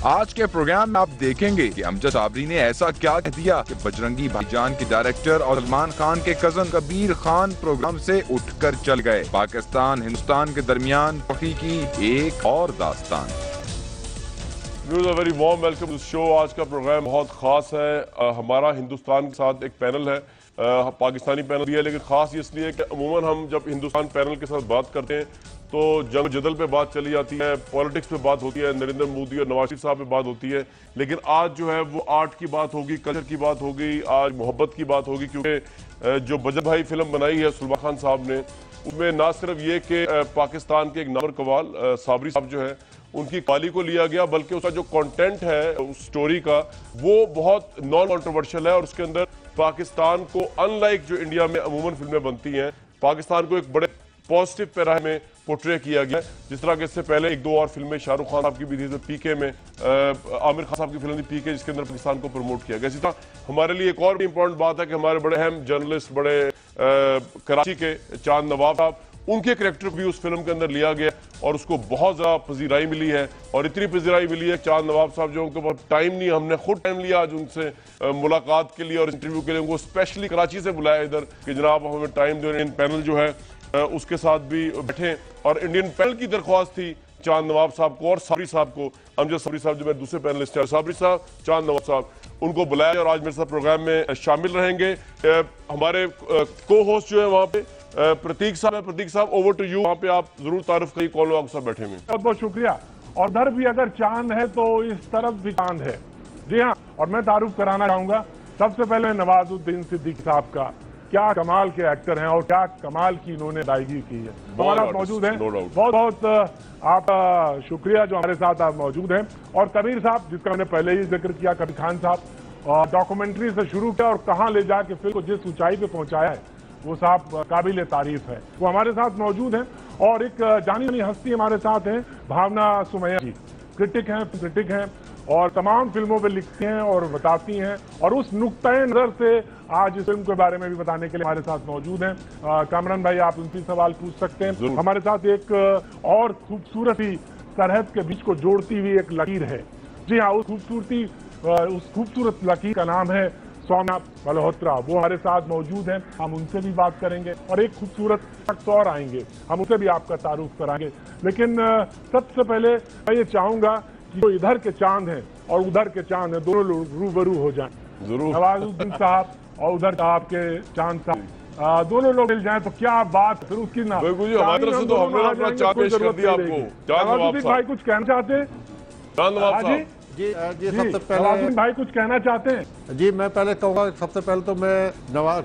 आज के प्रोग्राम में आप देखेंगे कि अमजद साबरी ने ऐसा क्या कह दिया कि बजरंगी भाईजान के डायरेक्टर और सलमान खान के कजन कबीर खान प्रोग्राम से उठकर चल गए। पाकिस्तान हिंदुस्तान के दरमियान की एक और दास्तान। Very warm welcome to show. आज का प्रोग्राम बहुत खास है। हमारा हिंदुस्तान के साथ एक पैनल है, पाकिस्तानी पैनल भी है, लेकिन खास इसलिए कि अमूमन हम जब हिंदुस्तान पैनल के साथ बात करते हैं तो जंग जदल पे बात चली जाती है, पॉलिटिक्स पे बात होती है, नरेंद्र मोदी और नवाज शरीफ साहब पे बात होती है। लेकिन आज जो है वो आर्ट की बात होगी, कल्चर की बात होगी, आज मोहब्बत की बात होगी, क्योंकि जो बजरंग भाई फिल्म बनाई है सलमान खान साहब ने, उसमें ना सिर्फ ये कि पाकिस्तान के एक नंबर कवाल साबरी साहब जो है उनकी कवाली को लिया गया, बल्कि उसका जो कंटेंट है उस स्टोरी का वो बहुत नॉन कॉन्ट्रोवर्शियल है और उसके अंदर पाकिस्तान को अनलाइक जो इंडिया में अमूमन फिल्में बनती हैं, पाकिस्तान को एक बड़े पॉजिटिव पैराहे में पोर्ट्रे किया गया। जिस तरह के इससे पहले एक दो और फिल्में शाहरुख खान साहब की भी थी, पीके में आमिर खान साहब की फिल्म थी पीके, जिसके अंदर पाकिस्तान को प्रमोट किया गया। इसी तरह हमारे लिए एक और भी इंपॉर्टेंट बात है कि हमारे बड़े अहम जर्नलिस्ट, बड़े कराची के चांद नवाब साहब, उनके कैरेक्टर भी उस फिल्म के अंदर लिया गया और उसको बहुत ज़्यादा पजीराई मिली है। और इतनी पजीराई मिली है, चांद नवाब साहब जो उनको बहुत टाइम नहीं, हमने खुद टाइम लिया आज उनसे मुलाकात के लिए और इंटरव्यू के लिए, उनको स्पेशली कराची से बुलाया इधर कि जनाब हमें टाइम दो। इंडियन पैनल जो है उसके साथ भी बैठे और इंडियन पैनल की दरख्वास्त थी चांद नवाब साहब को और साबरी साहब को, अमजद साबरी साहब जो मेरे दूसरे पैनलिस्ट है, साबरी साहब, चांद नवाब साहब, उनको बुलाया और आज मेरे साथ प्रोग्राम में शामिल रहेंगे। हमारे को होस्ट जो है वहाँ पे प्रतीक साहब है। प्रतीक साहब, ओवर टू यू। वहाँ पे आप जरूर तारुफ करिए कौन लोग सब बैठे हुए। बहुत बहुत शुक्रिया। और उधर भी अगर चांद है तो इस तरफ भी चांद है। जी हाँ, और मैं तारुफ कराना चाहूंगा सबसे पहले नवाजुद्दीन सिद्दीकी साहब का। क्या कमाल के एक्टर हैं और क्या कमाल की इन्होंने अदायगी की है। हमारे साथ मौजूद हैं, बहुत बहुत आपका शुक्रिया जो हमारे साथ आप मौजूद हैं। और कबीर साहब, जिसका मैंने पहले ही जिक्र किया, कबीर खान साहब, डॉक्यूमेंट्री से शुरू किया और कहाँ ले जाके फिल्म को जिस ऊंचाई पे पहुंचाया है वो साहब काबिल तारीफ है। वो हमारे साथ मौजूद हैं। और एक जानी मानी हस्ती हमारे साथ हैं, भावना सुमैया जी, क्रिटिक हैं और तमाम फिल्मों पे लिखती हैं और बताती हैं और उस नुक्ते नजर से आज इस फिल्म के बारे में भी बताने के लिए हमारे साथ मौजूद हैं। कामरान भाई, आप उनसे सवाल पूछ सकते हैं। हमारे साथ एक और खूबसूरत ही सरहद के बीच को जोड़ती हुई एक लकीर है। जी हाँ, उस खूबसूरत लकीर का नाम है सोमनाथ मल्होत्रा। वो हमारे साथ मौजूद हैं, हम उनसे भी बात करेंगे और एक खूबसूरत शख्स और आएंगे, हम उसे भी आपका तारुफ कराएंगे। लेकिन सबसे पहले मैं ये चाहूंगा कि जो इधर के चांद हैं और उधर के चांद हैं, दोनों लोग रूबरू हो जाएं। जरूर। नवाजुद्दीन साहब और उधर आपके चांद साहब, दोनों लोग मिल जाएं तो क्या बात। फिर उसकी ना हमारी तरफ से तो हमने अपना चांद पेश कर दिया आपको। नवाजुद्दीन भाई कुछ कहना चाहते हैं? चांद नवाब साहब जी, सबसे पहले भाई कुछ कहना चाहते हैं? जी, मैं पहले कहूँगा, सबसे पहले तो मैं नवाज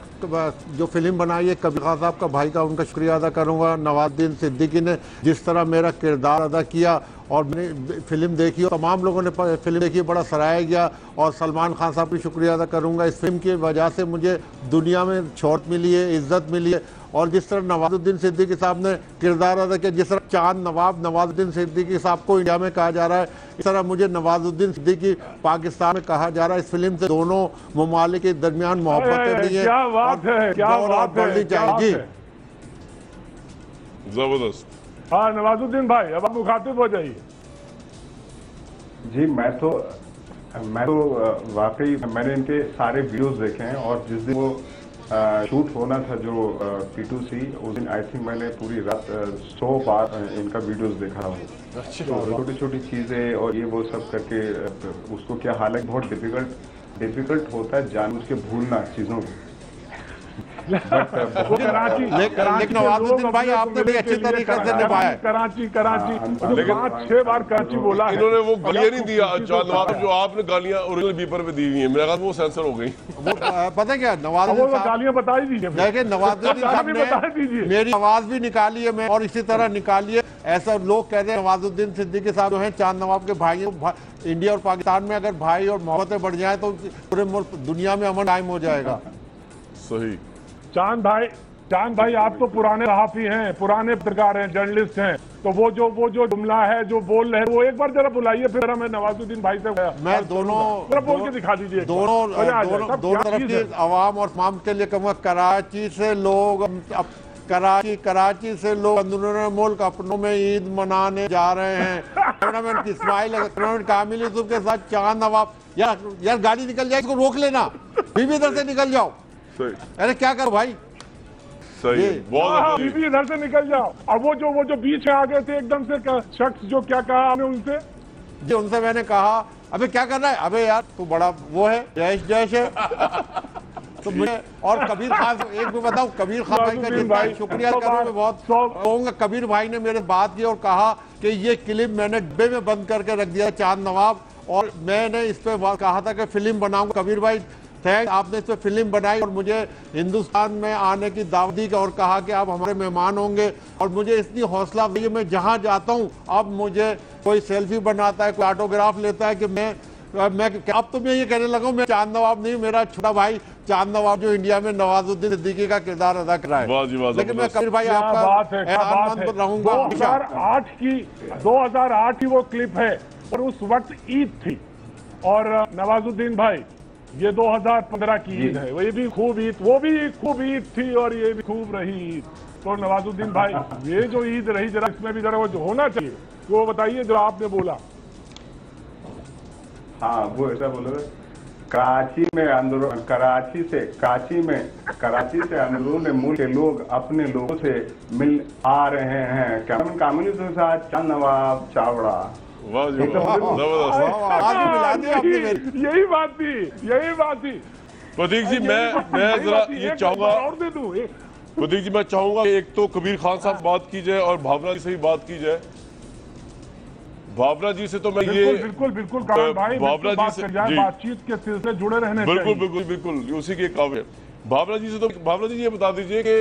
जो फिल्म बनाई है कबीर खान साहब का, भाई का, उनका शुक्रिया अदा करूँगा। नवाजुद्दीन सिद्दीकी ने जिस तरह मेरा किरदार अदा किया और मैंने फिल्म देखी और तमाम लोगों ने फिल्म देखी, बड़ा सराहाया गया। और सलमान खान साहब की शुक्रिया अदा करूँगा, इस फिल्म की वजह से मुझे दुनिया में शोहरत मिली है, इज्जत मिली है। और जिस तरह नवाजुद्दीन सिद्दीकी साहब ने किरदार अदा किया, जिस तरह चांद नवाब नवाजुद्दीन सिद्दीकी साहब को इंडिया में कहा जा रहा है, इस तरह मुझे नवाजुद्दीन सिद्दीकी पाकिस्तान में कहा जा रहा है। इस फिल्म से दोनों ममालिक के दरमियान मोहब्बतें भी हैं। क्या बात है, क्या बात है, जाएगी। जबरदस्त। हाँ नवाजुद्दीन भाई, अब आप मुखातिब हो जाइए। जी, मैं तो वाकई मैंने इनके सारे वीडियोस देखे हैं और जिस दिन वो शूट होना था जो P2C, उस दिन आई थिंक मैंने पूरी रात 100 बार इनका वीडियोस देखा हूँ। छोटी छोटी चीजें और ये वो सब करके उसको क्या, हालांकि बहुत डिफिकल्ट होता है जानबूझ के भूलना चीजों को। लेकिन नवाजुद्दीन भाई आपने भी अच्छी तरीके से निभाया। कराची 5-6 बार कराची बोला है। इन्होंने वो गालियां नहीं दिया चांद नवाब, जो आपने गालियां ओरिजिनल पेपर पे दी हुई है, मेरे ख्याल वो सेंसर हो गई। पता क्या, नवाजुद्दीन साहब गालियां बता ही दीजिए। देखिए, नवाजुद्दीन साहब ने मेरी आवाज भी निकाली है, मैं और इसी तरह निकाली है। ऐसा लोग कहते हैं नवाजुद्दीन सिद्दीकी साहब जो है चांद नवाब के भाई, इंडिया और पाकिस्तान में अगर भाई और मोहब्बतें बढ़ जाए तो पूरे मुल्क दुनिया में अमन कायम हो जाएगा। सही। चांद भाई आप तो पुराने सहाफी हैं, पुराने पत्रकार हैं, जर्नलिस्ट हैं, तो वो जो जुमला है जो बोल रहे हैं वो एक बार जरा बुलाइए, फिर हमें नवाजुद्दीन भाई से मैं दोनों बोल के दिखा दीजिए। दोनों तरफ की आवाम और फार्म के लिए कहूँगा, कराची से लोग कराची से लोग अंदरूनी मुल्क अपनों में ईद मनाने जा रहे हैं। कैमरामैन की स्माइल, कैमरामैन कामिल यूसुफ के साथ चांद नवाब। यार गाड़ी निकल जाए, इसको रोक लेना, बीबी इधर से निकल जाओ। अरे क्या करो भाई, सही बहुत बीबी इधर से निकल जाओ। और वो जो बीच में आ गए थे एकदम से शख्स, जो क्या कहा आपने उनसे? जी उनसे मैंने कहा अबे क्या कर रहा है, अबे यार तू बड़ा वो है, जयश है। तो मुझे और कबीर खान, एक भी बताऊं, कबीर खान भाई का जितना शुक्रिया करूं मैं बहुत कहूंगा। कबीर भाई ने मेरे बात की और कहा कि ये क्लिप मैंने डिब्बे में बंद करके रख दिया चांद नवाब, और मैंने इस पे कहा था कि फिल्म बनाऊंगा। कबीर भाई थैंक, आपने इस पे फिल्म बनाई और मुझे हिंदुस्तान में आने की दावत दी और कहा कि आप हमारे मेहमान होंगे। और मुझे इतनी हौसला अफजाई, मैं जहां जाता हूं अब मुझे कोई सेल्फी बनाता है, कोई ऑटोग्राफ लेता है कि मैं अब तो मैं ये कहने लगा हूं मैं चांद नवाब नहीं, मेरा छोटा भाई चांद नवाब जो इंडिया में नवाजुद्दीन सिद्दीकी का किरदार अदा कर रहा है। लेकिन मैं कबीर भाई आपका एहसानमंद रहूंगा। 2008 की वो क्लिप है और उस वक्त ईद थी। और नवाजुद्दीन भाई, ये 2015 की ईद है, वो भी खूब ईद, वो भी खूब ईद थी और ये भी खूब रही ईद। तो नवाजुद्दीन भाई, ये जो ईद रही जरा इसमें भी जरा वो जो होना चाहिए वो बताइए जो आपने बोला। हाँ, वो ऐसा बोल रहे, कराची से अंदरून मुल्क के लोग अपने लोगों से मिल आ रहे हैं। कैमरामैन कामिल यूसुफ के साथ चांद नवाब चावड़ा। यही बात थी। प्रतीक जी, मैं जरा ये चाहूंगा और दे दूं। प्रतीक जी, मैं चाहूंगा एक तो कबीर खान साहब बात की जाए और भावना जी से भी बात की जाए। भावना जी से तो मैं बिल्कुल भाई, भावना जी से बातचीत के सिलसिले जुड़े रहने बिल्कुल उसी के काम है। भावना जी से तो भावना जी ये बता दीजिए कि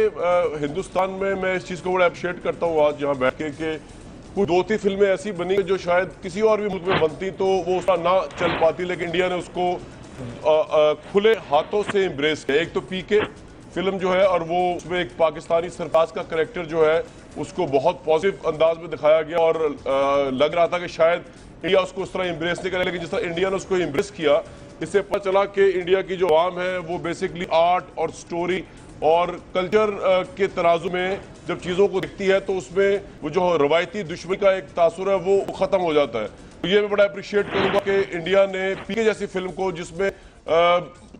हिंदुस्तान में मैं इस चीज को बड़ा अप्रिशिएट करता हूँ आज यहाँ बैठ के कुछ 2-3 फिल्में ऐसी बनी जो शायद किसी और भी मुल्क में बनती तो वो उसका ना चल पाती, लेकिन इंडिया ने उसको खुले हाथों से एम्ब्रेस किया। एक तो पीके फिल्म जो है, और वो उसमें एक पाकिस्तानी सरताज का कैरेक्टर जो है उसको बहुत पॉजिटिव अंदाज में दिखाया गया और लग रहा था कि शायद इंडिया उसको उस तरह एम्ब्रेस नहीं करे, लेकिन जिस तरह इंडिया ने उसको एम्ब्रेस किया, इससे पता चला कि इंडिया की जो आवाम है वो बेसिकली आर्ट और स्टोरी और कल्चर के तराजू में जब चीज़ों को दिखती है तो उसमें वो जो रवायती दुश्मनी का एक तासुर है वो ख़त्म हो जाता है। तो ये मैं बड़ा अप्रिशिएट करूँगा कि इंडिया ने पीके जैसी फिल्म को, जिसमें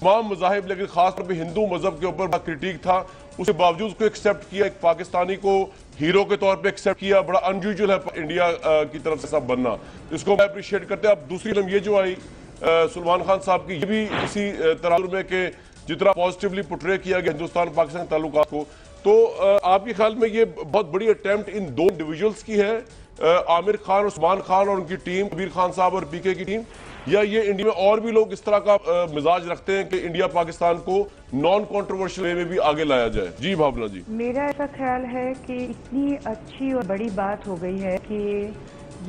तमाम मज़ाहिब लेकिन खासतौर पर हिंदू मजहब के ऊपर बड़ा क्रिटिक था, उसके बावजूद उसको एक्सेप्ट किया, एक पाकिस्तानी को हीरो के तौर पे एक्सेप्ट किया। बड़ा अनयूजुअल है इंडिया की तरफ से सब बनना, इसको मैं अप्रिशिएट करते हैं। अब दूसरी फिल्म ये जो आई सलमान खान साहब की, ये भी इसी तराजुर में कि जितना पॉजिटिवली पोर्ट्रे किया गया हिंदुस्तान पाकिस्तान ताल्लुकात को, तो आपके ख्याल में ये बहुत बड़ी अटेम्प्ट इन दो इंडिविजुअल्स की है, आमिर खान, उस्मान खान और उनकी टीम, कबीर खान साहब और पीके की टीम, या ये इंडिया में और भी लोग इस तरह का मिजाज रखते हैं कि इंडिया पाकिस्तान को नॉन कंट्रोवर्शियल वे में भी आगे लाया जाए? जी भावना जी। मेरा ऐसा ख्याल है कि इतनी अच्छी और बड़ी बात हो गई है कि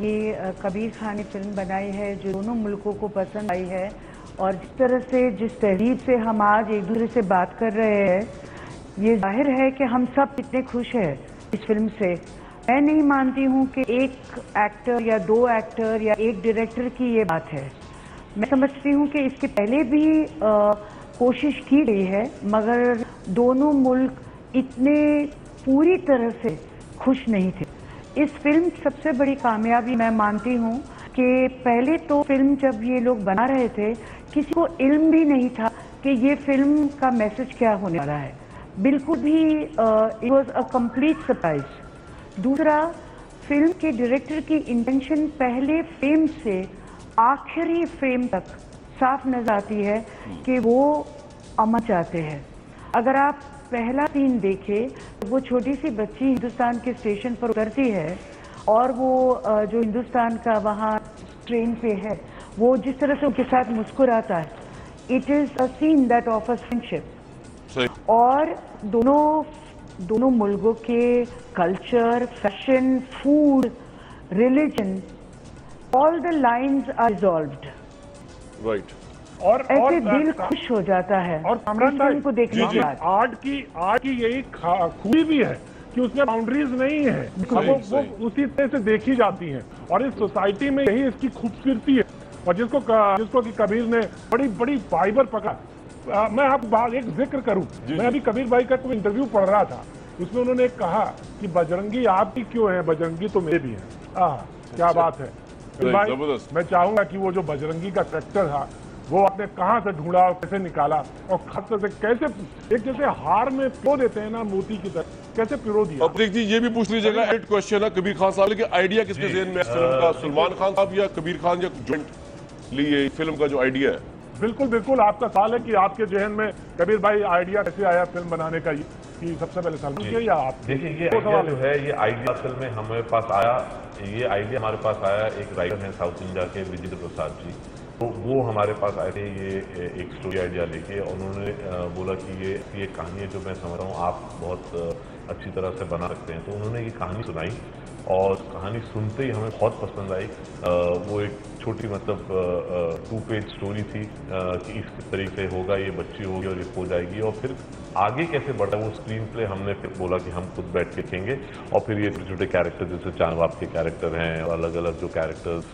ये कबीर खान ने फिल्म बनाई है जो दोनों मुल्कों को पसंद आई है, और जिस तरह से, जिस तहरीर से हम आज एक दूसरे से बात कर रहे हैं, ये जाहिर है कि हम सब कितने खुश हैं इस फिल्म से। मैं नहीं मानती हूँ कि एक एक्टर या 2 एक्टर या एक डायरेक्टर की ये बात है। मैं समझती हूँ कि इसके पहले भी कोशिश की गई है, मगर दोनों मुल्क इतने पूरी तरह से खुश नहीं थे। इस फिल्म की सबसे बड़ी कामयाबी मैं मानती हूँ कि पहले तो फिल्म जब ये लोग बना रहे थे किसी को इल्म भी नहीं था कि ये फिल्म का मैसेज क्या होने वाला है, बिल्कुल भी it was a complete surprise. दूसरा, फिल्म के डायरेक्टर की इंटेंशन पहले फ्रेम से आखिरी फ्रेम तक साफ नजर आती है कि वो अमन चाहते हैं। अगर आप पहला सीन देखें तो वो छोटी सी बच्ची हिंदुस्तान के स्टेशन पर उतरती है और वो जो हिंदुस्तान का वहाँ ट्रेन पे है वो जिस तरह से उनके साथ मुस्कुराता है, it is a scene that offers friendship. और दोनों मुल्कों के culture, fashion, food, religion, all the lines are resolved. Right. और ऐसे दिल खुश हो जाता है और फिल्म को देखने के बाद। आर्ट की यही खूबी भी है कि उसमें बाउंड्रीज नहीं है, वो उसी तरह से देखी जाती हैं, और इस सोसाइटी में यही इसकी खूबसूरती है। और जिसको कि कबीर ने बड़ी फाइबर पकड़ा। मैं आपको एक जिक्र करूं, मैं अभी कबीर भाई का कोई इंटरव्यू पढ़ रहा था उसमें उन्होंने कहा कि बजरंगी आपकी क्यों है, बजरंगी तो मेरे भी हैं। क्या बात है भाई। जबरदस्त। मैं चाहूंगा कि वो जो बजरंगी का कैरेक्टर था वो आपने कहां से ढूंढा और कैसे निकाला, और खासतौर से कैसे एक जैसे हार में पिरो देते हैं ना मोती की तरह, कैसे पिरो दिया। अब जी ये भी पूछ लीजिएगा, एड क्वेश्चन है कबीर खान साहब के आइडिया किसके ज़हन में फिल्म का, सलमान खान साहब या कबीर खान, या जॉइंट लिए फिल्म का जो आइडिया है? बिल्कुल बिल्कुल आपका सवाल है कि आपके जहन में कबीर भाई आइडिया कैसे आया फिल्म बनाने का, कि सबसे पहले सलमान के या आप? देखिए ये आइडिया जो है, ये आइडिया असल में हमारे पास आया, ये आइडिया हमारे पास आया, एक राइटर हैं साउथ इंडिया के विजेंद्र प्रसाद जी, तो वो हमारे पास आए थे ये एक स्टोरी आइडिया लेके। उन्होंने बोला कि ये कहानी है जो मैं समझ रहा हूँ आप बहुत अच्छी तरह से बना सकते हैं। तो उन्होंने ये कहानी सुनाई और कहानी सुनते ही हमें बहुत पसंद आई। वो एक छोटी मतलब 2 पेज स्टोरी थी कि इस तरीके से होगा, ये बच्ची होगी और ये हो जाएगी, और फिर आगे कैसे बढ़ा वो स्क्रीन प्ले हमने फिर बोला कि हम खुद बैठ के देखेंगे। और फिर ये छोटे छोटे कैरेक्टर जैसे चांद बाप के कैरेक्टर हैं और अलग अलग जो कैरेक्टर्स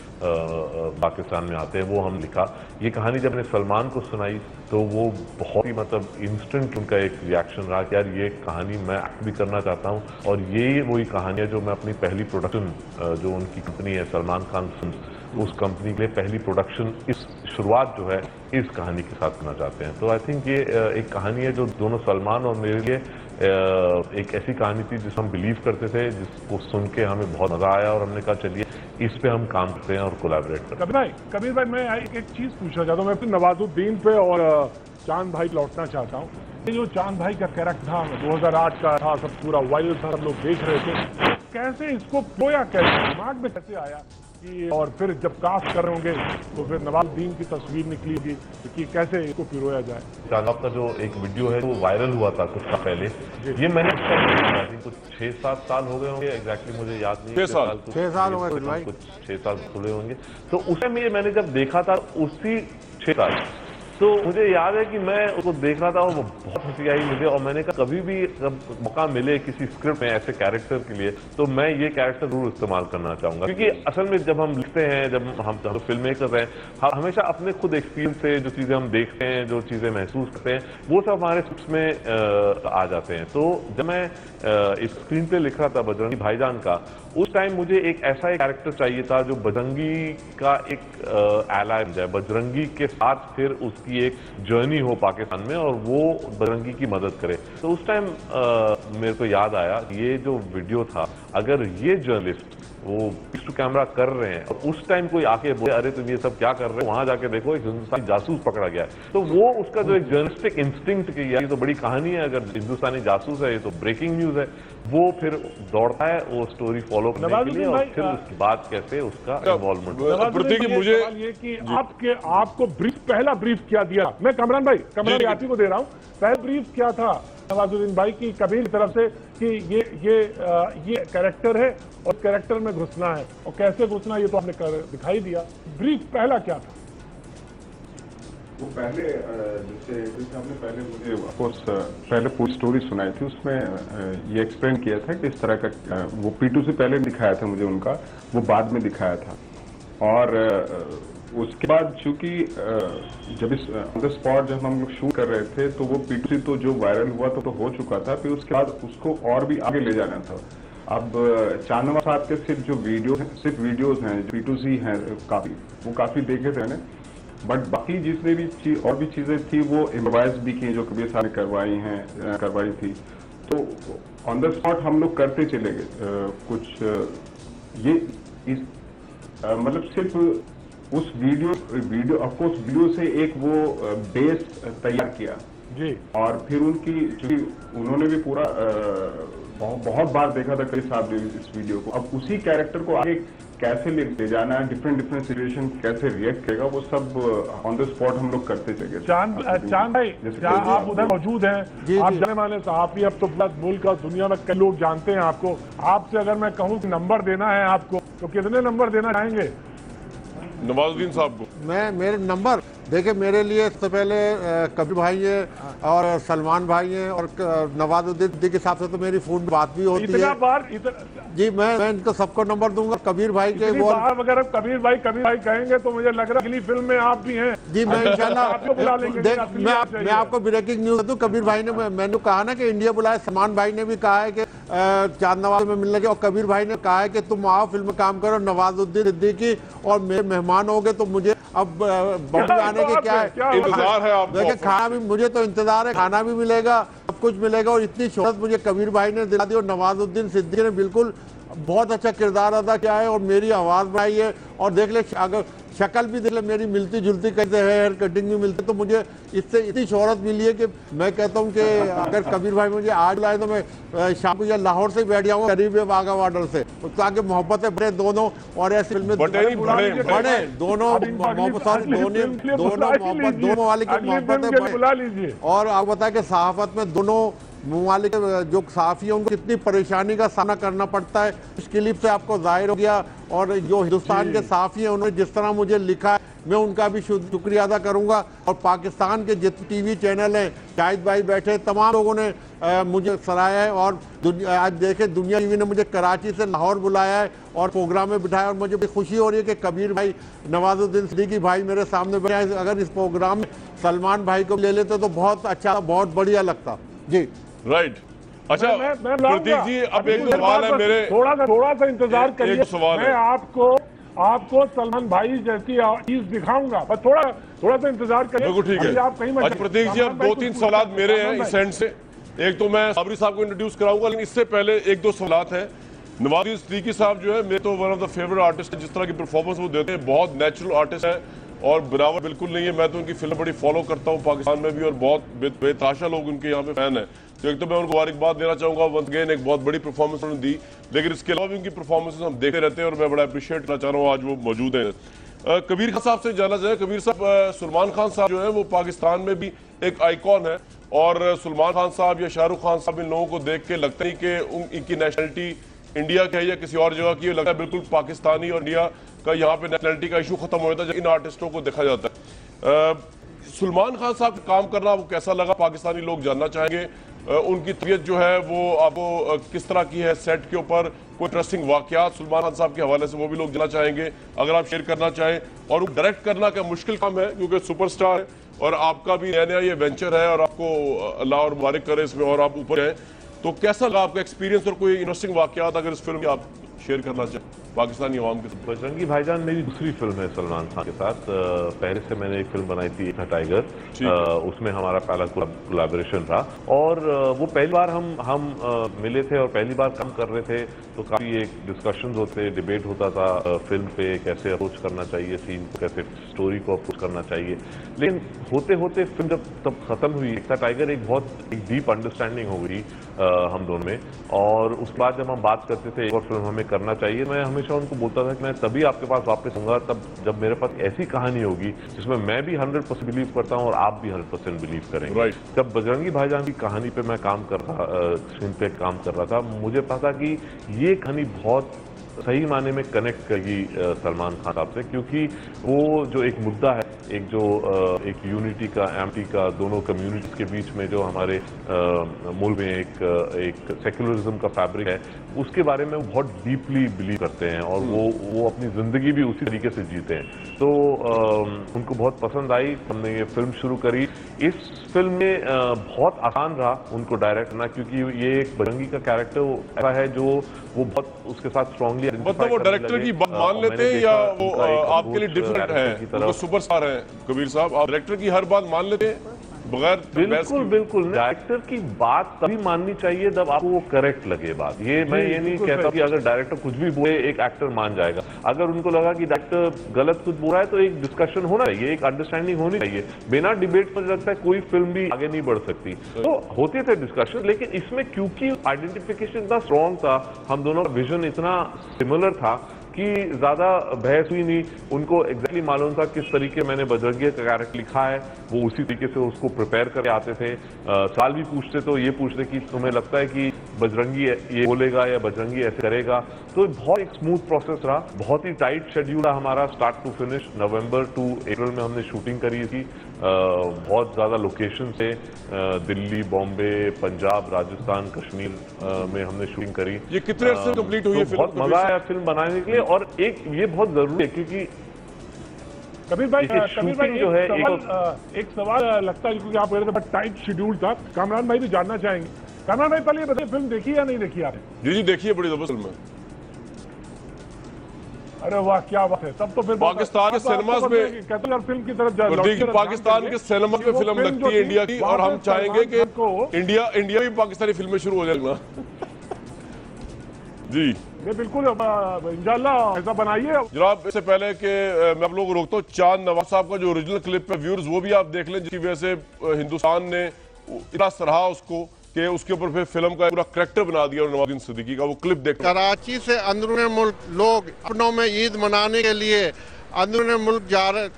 पाकिस्तान में आते हैं वो हम लिखा। ये कहानी जब मैंने सलमान को सुनाई तो वो बहुत ही मतलब इंस्टेंट उनका एक रिएक्शन रहा कि यार ये कहानी मैं एक्ट भी करना चाहता हूँ, और ये वही कहानी है जो मैं अपनी पहली प्रोडक्शन जो उनकी कंपनी है सलमान खान फिल्म्स, उस कंपनी के लिए पहली प्रोडक्शन इस शुरुआत जो है इस कहानी के साथ करना चाहते हैं। तो आई थिंक ये एक कहानी है जो दोनों सलमान और मेरे लिए एक ऐसी कहानी थी जिस हम बिलीव करते थे, जिसको सुन के हमें बहुत मजा आया और हमने कहा चलिए इस पे हम काम करते हैं और कोलैबोरेट करते हैं। कबीर भाई मैं एक चीज पूछना चाहता हूँ, मैं नवाजुद्दीन पे और चांद भाई लौटना चाहता हूँ। ये जो चांद भाई का कैरेक्टर था 2008 का था, सब पूरा वायरल था, सब लोग देख रहे थे, कैसे इसको प्रोया, कैसे दिमाग में कैसे आया कि, और फिर जब कास्ट कर रहे होंगे तो फिर नवाजुद्दीन की तस्वीर निकलेगी कि कैसे इसको पिरोया जाए। चांद का जो एक वीडियो है वो वायरल हुआ था कुछ साल पहले, ये मैंने कुछ 6-7 साल हो गए होंगे, एग्जैक्टली मुझे याद नहीं, 6 साल हो गए, कुछ 6 साल खुले होंगे। तो उसमें मैंने जब देखा था उसी 6 साल, तो मुझे याद है कि मैं उसको देख रहा था और वो बहुत हंसी आई मुझे, और मैंने कहा कभी भी जब मौका मिले किसी स्क्रिप्ट में ऐसे कैरेक्टर के लिए तो मैं ये कैरेक्टर जरूर इस्तेमाल करना चाहूंगा। क्योंकि असल में जब हम लिखते हैं, जब हम फिल्म मेकर हैं, हम हमेशा अपने खुद एक्सपीरियंस से जो चीज़ें हम देखते हैं, जो चीज़ें महसूस करते हैं, वो सब हमारे स्क्रिप्ट में आ जाते हैं। तो जब मैं इस स्क्रीन पे लिख रहा था बजरंगी भाईजान का, उस टाइम मुझे एक ऐसा एक कैरेक्टर चाहिए था जो बजरंगी का एक एलाय बन जाए, बजरंगी के साथ फिर उसकी एक जर्नी हो पाकिस्तान में और वो बजरंगी की मदद करे। तो उस टाइम मेरे को याद आया ये जो वीडियो था, अगर ये जर्नलिस्ट वो पिक्स टू कैमरा कर रहे हैं और उस टाइम कोई आके बोले अरे तुम ये सब क्या कर रहे हो, वहां जाके देखो एक हिंदुस्तानी जासूस पकड़ा गया है, तो वो उसका जो एक जर्नलिस्टिक इंस्टिंक्ट की ये तो बड़ी कहानी है, अगर हिंदुस्तानी जासूस है ये तो ब्रेकिंग न्यूज है, वो फिर दौड़ता है वो स्टोरी फॉलो करने के लिए और फिर उसके बाद कैसे उसका इन्वॉल्वमेंट। मुझे ये कि आपको ब्रीफ, पहला ब्रीफ क्या दिया? मैं कमरान भाई आप ही को दे रहा हूँ, पहला ब्रीफ क्या था नवाजुद्दीन भाई की कबीर की तरफ से कि ये कैरेक्टर है और कैरेक्टर में घुसना है, और कैसे घुसना ये तो आपने दिखाई दिया, ब्रीफ पहला क्या था? वो पहले जैसे आपने पहले मुझे ऑफकोर्स पहले पूरी स्टोरी सुनाई थी, उसमें ये एक्सप्लेन किया था कि इस तरह का वो पीटू से पहले दिखाया था मुझे उनका, वो बाद में दिखाया था। और उसके बाद चूंकि जब इस ऑन द स्पॉट जब हम लोग शूट कर रहे थे तो वो पीटू से तो जो वायरल हुआ तो हो चुका था, फिर उसके बाद उसको और भी आगे ले जाना था। अब चांदवा साहब के सिर्फ वीडियोस हैं पीटूसी हैं काफी, वो काफी देखे थे मैंने, बट बाकी जितने भी और भी चीजें थी वो इम्प्रोवाइज भी की जो कबीर साहब ने करवाई थी, तो ऑन द स्पॉट हम लोग करते चले गए कुछ ये इस मतलब सिर्फ उस वीडियो ऑफकोर्स वीडियो से एक वो बेस तैयार किया जी, और फिर उन्होंने भी पूरा बहुत बार देखा था कई साहब ने इस वीडियो को, अब उसी कैरेक्टर को आगे कैसे ले जाना है, डिफरेंट सिचुएशन कैसे रिएक्ट करेगा, वो सब ऑन द स्पॉट हम लोग करते चले। चांद भाई आप उधर मौजूद हैं, आप जाने माने सहाफी, अब तो मुल्क और दुनिया में कई लोग जानते हैं आपको, आपसे अगर मैं कहूँ कि नंबर देना है आपको तो कितने नंबर देना चाहेंगे? नवाजुद्दीन साहब को? मैं मेरे नंबर देखिए, मेरे लिए सबसे पहले कबीर भाई है और सलमान भाई हैं और नवाजुद्दीन सिद्दीकी के हिसाब से तो मेरी फोन बात भी होती है। जी मैं इनको सबको नंबर दूंगा। कबीर भाई के वो अगर कबीर भाई कहेंगे तो मुझे लग रहा है अगली फिल्म में आप भी हैं। जी मैं इंशाल्लाह मैं आपको ब्रेकिंग न्यूज दूं। कबीर भाई ने मैंने कहा ना कि इंडिया बुलाए, सलमान भाई ने भी कहा है कि चांद नवाज में मिलने के, और कबीर भाई ने कहा है कि तुम आओ फिल्म में काम करो। नवाजुद्दीन सिद्दीकी और मेरे मेहमान हो गए तो मुझे अब बॉम्बे आने के क्या है इंतजार है आपको? देखिए खाना भी मुझे तो इंतजार है, खाना भी मिलेगा, सब कुछ मिलेगा। और इतनी शोहरत मुझे कबीर भाई ने दिला दी और नवाजुद्दीन सिद्दीकी ने बिल्कुल बहुत अच्छा किरदार अदा किया है और मेरी आवाज़ बनाई है। और देख ले, अगर शक्ल भी देख ले मेरी मिलती जुलती कैसे है, हेयर कटिंग भी मिलती, तो मुझे इससे इतनी शोहरत मिली है कि मैं कहता हूँ कि अगर कबीर भाई मुझे आज लाए तो मैं शाम को या लाहौर से बैठ जाऊँगा, करीब वाघा बॉर्डर से, ताकि मोहब्बतें बढ़े दोनों और ऐसी फिल्में बढ़े दोनों ममालिक की मोहब्बतें बढ़े। और आप बताएं कि सहाफत में दोनों ममालिक जो सहाफ़ी हैं उनको कितनी परेशानी का सामना करना पड़ता है, इस क्लिप से आपको जाहिर हो गया। और जो हिंदुस्तान के सहाफ़ी हैं उन्होंने जिस तरह मुझे लिखा है, मैं उनका भी शुक्रिया अदा करूंगा। और पाकिस्तान के जितने टीवी चैनल हैं, शाहिद भाई बैठे, तमाम लोगों ने मुझे सराहा है। और आज देखें, दुनिया टीवी ने मुझे कराची से लाहौर बुलाया है और प्रोग्राम में बिठाया, और मुझे भी खुशी हो रही है कि कबीर भाई, नवाजुद्दीन सिद्दीकी भाई मेरे सामने बैठे हैं। अगर इस प्रोग्राम में सलमान भाई को ले लेते तो बहुत अच्छा, बहुत बढ़िया लगता। जी राइट। अच्छा प्रतीक जी, अब एक सवाल है मेरे, थोड़ा सा इंतजार करिए। सवाल मैं आपको सलमान भाई जैसी चीज दिखाऊंगा, बस थोड़ा सा इंतजार करिए। ठीक है। आप कहीं अच्छा प्रतीक जी, अब 2-3 सवाल मेरे हैं इस एंड से। एक तो मैं साबरी साहब को इंट्रोड्यूस कराऊंगा, लेकिन इससे पहले 1-2 सवाल हैं। नवाजुद्दीन सिद्दीकी साहब जो है मेरे तो one of the favourite artist है। जिस तरह की परफॉर्मेंस वो देते हैं, बहुत नेचुरल आर्टिस्ट है और बनावट बिल्कुल नहीं है। मैं तो उनकी फिल्म बड़ी फॉलो करता हूँ पाकिस्तान में भी, और बहुत बेतहाशा लोग उनके यहाँ पे फैन है। तो एक तो मैं उनको मुबारकबाद देना चाहूंगा, वंस अगेन एक बहुत बड़ी परफॉर्मेंस उन्होंने दी। लेकिन इसके अलावा भी उनकी परफॉर्मेंस हम देखते रहते हैं और मैं बड़ा अप्रिशिएट करना चाह रहा हूँ आज वो मौजूद हैं। कबीर खान साहब से जानना चाहे, कबीर साहब, सलमान खान साहब जो है वो पाकिस्तान में भी एक आइकॉन है, और सलमान खान साहब या शाहरुख खान साहब इन लोगों को देख के लगता नहीं कि इनकी नेशनलिटी इंडिया की है या किसी और जगह की है। लगता है बिल्कुल पाकिस्तानी और इंडिया का यहाँ पे नेशनलिटी का इशू खत्म हो जाता है जब इन आर्टिस्टों को देखा जाता है। सलमान खान साहब काम करना वो कैसा लगा, पाकिस्तानी लोग जानना चाहेंगे। उनकी तबीयत जो है वो आपको किस तरह की है, सेट के ऊपर कोई इंटरेस्टिंग वाकयात सलमान खान साहब के हवाले से वो भी लोग जानना चाहेंगे, अगर आप शेयर करना चाहें। और डायरेक्ट करना क्या मुश्किल काम है, क्योंकि सुपरस्टार है और आपका भी नया नया ये वेंचर है, और आपको अल्लाह और मुबारक करे इसमें और आप ऊपर हैं। तो कैसा लगा आपका एक्सपीरियंस, और कोई इंटरेस्टिंग वाकयात अगर इस फिल्म की आप शेयर करना चाहें पाकिस्तानी अवाम के साथ? बजरंगी भाईजान मेरी दूसरी फिल्म है सलमान खान के साथ। पहले से मैंने एक फिल्म बनाई थी टाइगर, उसमें हमारा पहला कोलैबोरेशन रहा, और वो पहली बार हम मिले थे और पहली बार काम कर रहे थे, तो काफी एक डिस्कशन होते, डिबेट होता था फिल्म पे कैसे अप्रोच करना चाहिए सीन को, कैसे स्टोरी को अप्रोच करना चाहिए। लेकिन होते होते फिल्म जब तब खत्म हुई टाइगर, एक बहुत डीप अंडरस्टैंडिंग हो गई हम दोनों में, और उसके बाद जब हम बात करते थे एक और फिल्म हमें करना चाहिए, मैं हमेशा उनको बोलता था कि मैं तभी आपके पास वापस आऊंगा तब जब मेरे पास ऐसी कहानी होगी जिसमें मैं भी 100% बिलीव करता हूं और आप भी 100% बिलीव करेंगे। जब बजरंगी भाईजान की कहानी पे मैं काम कर रहा, स्क्रीन पे काम कर रहा था, मुझे पता कि ये कहानी बहुत सही माने में कनेक्ट करेगी सलमान खान साहब से, क्योंकि वो जो एक मुद्दा है, एक जो एक यूनिटी का, एमटी का, दोनों कम्युनिटीज के बीच में जो हमारे मुल्क में एक सेक्युलरिज्म का फैब्रिक है, उसके बारे में वो बहुत डीपली बिलीव करते हैं और वो अपनी जिंदगी भी उसी तरीके से जीते हैं। तो उनको बहुत पसंद आई, हमने ये फिल्म शुरू करी। इस फिल्म में बहुत आसान रहा उनको डायरेक्ट करना, क्योंकि ये एक बजरंगी का कैरेक्टर ऐसा है जो वो बहुत उसके साथ स्ट्रांगली, मतलब वो डायरेक्टर की बात मान लेते हैं या वो आपके लिए डिफरेंट है? सुपरस्टार है कबीर साहब, आप डायरेक्टर की हर बात मान लेते हैं बगैर? बिल्कुल डायरेक्टर की बात तभी माननी चाहिए जब आपको वो करेक्ट लगे बात। ये मैं ये नहीं कहता कि अगर डायरेक्टर कुछ भी बोले एक एक्टर मान जाएगा। अगर उनको लगा कि डायरेक्टर गलत कुछ बोल रहा है तो एक डिस्कशन होना चाहिए, एक अंडरस्टैंडिंग होनी चाहिए। बिना डिबेट मुझे लगता है कोई फिल्म भी आगे नहीं बढ़ सकती। तो होते थे डिस्कशन, लेकिन इसमें क्योंकि आइडेंटिफिकेशन इतना स्ट्रॉन्ग था, हम दोनों का विजन इतना सिमिलर था कि ज्यादा बहस हुई नहीं। उनको एग्जैक्टली मालूम था किस तरीके मैंने बजरंगी का कैरेक्टर लिखा है, वो उसी तरीके से उसको प्रिपेयर करके आते थे। सवाल भी पूछते तो ये पूछते कि तुम्हें लगता है कि बजरंगी ये बोलेगा या बजरंगी ऐसे करेगा। तो बहुत एक स्मूथ प्रोसेस रहा, बहुत ही टाइट शेड्यूल रहा हमारा स्टार्ट टू फिनिश। नवंबर टू अप्रैल में हमने शूटिंग करी थी, बहुत ज़्यादा लोकेशन से, दिल्ली, बॉम्बे, पंजाब, राजस्थान, कश्मीर में हमने शूटिंग करी। ये कितने अर्से कंप्लीट हुई है फिल्म? बहुत मजा आया फिल्म बनाने के लिए। और एक ये बहुत जरूरी है क्योंकि कबीर भाई जो है एक सवाल लगता है, क्योंकि आप कह रहे थे टाइट शेड्यूल था, कामरान भाई भी जानना चाहेंगे। कामरान भाई पहले ये बताइए, फिल्म देखी या नहीं देखी आपने? जी देखिए, बड़ी जबरदस्त फिल्म है। अरे वाह, क्या बात है। तब तो फिर पाकिस्तान के सिनेमास में कहते हैं फिल्म की तरफ देखिए, पाकिस्तान के सिनेमा में फिल्म लगती है इंडिया की, और हम चाहेंगे कि इंडिया भी पाकिस्तानी फिल्में शुरू हो जाएगा। जी बिल्कुल, इंशाल्लाह ऐसा बनाइए। जनाब, इससे पहले कि मैं आप लोगों को रोकता हूँ, चांद नवाज साहब का जो ओरिजिनल क्लिप है व्यूअर्स, वो भी आप देख लें, जिसकी वजह से हिंदुस्तान ने इतना सराहा उसको कि उसके ऊपर फिर फिल्म का पूरा करैक्टर बना दिया नवाजुद्दीन सिद्दीकी का। वो क्लिप देख। कराची से अंदरूनी मुल्क लोग अपनों में ईद मनाने के लिए अंदरूनी मुल्क जा रहे।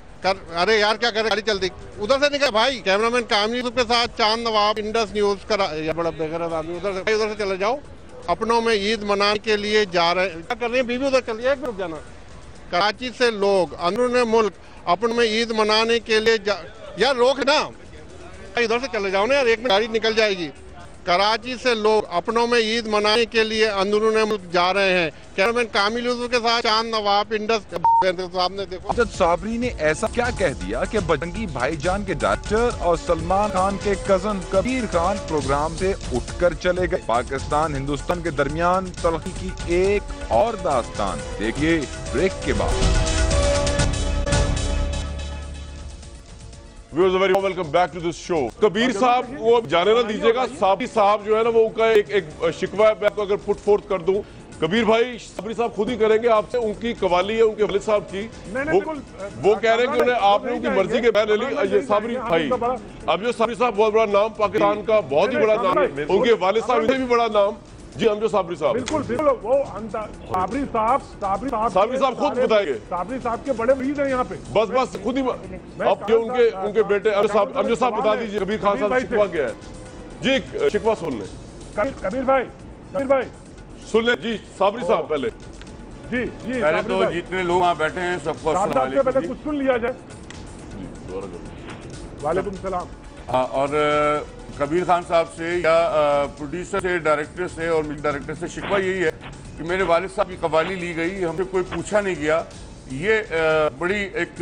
अरे यार क्या करे, गाड़ी चलती उधर से निकले भाई। कैमरामैन कामनी के साथ चांद नवाब, इंडस न्यूज करा, बड़ा बेगरत आदमी, उधर से चले जाओ। अपनों में ईद मनाने के लिए जा रहे हैं, क्या कर रहे हैं? बीवी उधर चलिए, एक जाना। कराची से लोग अंदरूनी मुल्क अपनों में ईद मनाने के लिए यार रोक ना, इधर से चले जाओ ना यार, एक मिनट गाड़ी निकल जाएगी। कराची से लोग अपनों में ईद मनाने के लिए अंदरूनी मुल्क जा रहे हैं। कैमरामैन कामिल के साथ चांद नवाब, इंडस साहब ने देखो। अमजद साबरी ने ऐसा क्या कह दिया कि बजरंगी भाईजान के डायरेक्टर और सलमान खान के कजन कबीर खान प्रोग्राम से उठकर चले गए। पाकिस्तान हिंदुस्तान के दरमियान तलखी की एक और दास्तान देखिए ब्रेक के बाद। Very welcome back to this show. Kabir साहब वो जाने ना दीजिएगा, साबरी साहब जो है ना, वो उनका एक शिकवा है, मैं आपको अगर पुट फोर्थ कर दूं। कबीर भाई, साबरी साहब खुद ही करेंगे आपसे, उनकी कवाली है उनके वालिद साहब की। वो कह रहे हैं कि आपने उनकी मर्जी के बयान ले ली। ये साबरी भाई, अब जो साबरी साहब बहुत बड़ा नाम, पाकिस्तान का बहुत ही बड़ा नाम है, उनके वालिद साहब से भी बड़ा नाम। जी हम जो साबरी साहब, बिल्कुल वो साबरी साहब खुद बताएंगे। साबरी साहब के बड़े मरीज हैं यहाँ पे। बस खुद ही। अब जो उनके बेटे अमजद साहब बता दीजिए, कबीर खान साहब शिकवा क्या है? जी शिकवा सुन ले कबीर भाई सुन ले जी। साबरी साहब पहले पहले तो जितने लोग वहाँ बैठे हैं सबको पहले कुछ सुन लिया जाए। वालेकुम सलाम। हाँ, और कबीर खान साहब से या प्रोड्यूसर से, डायरेक्टर से और म्यूजिक डायरेक्टर से शिकवा यही है कि मेरे वालिद साहब की कवाली ली गई, हमसे कोई पूछा नहीं गया। ये बड़ी एक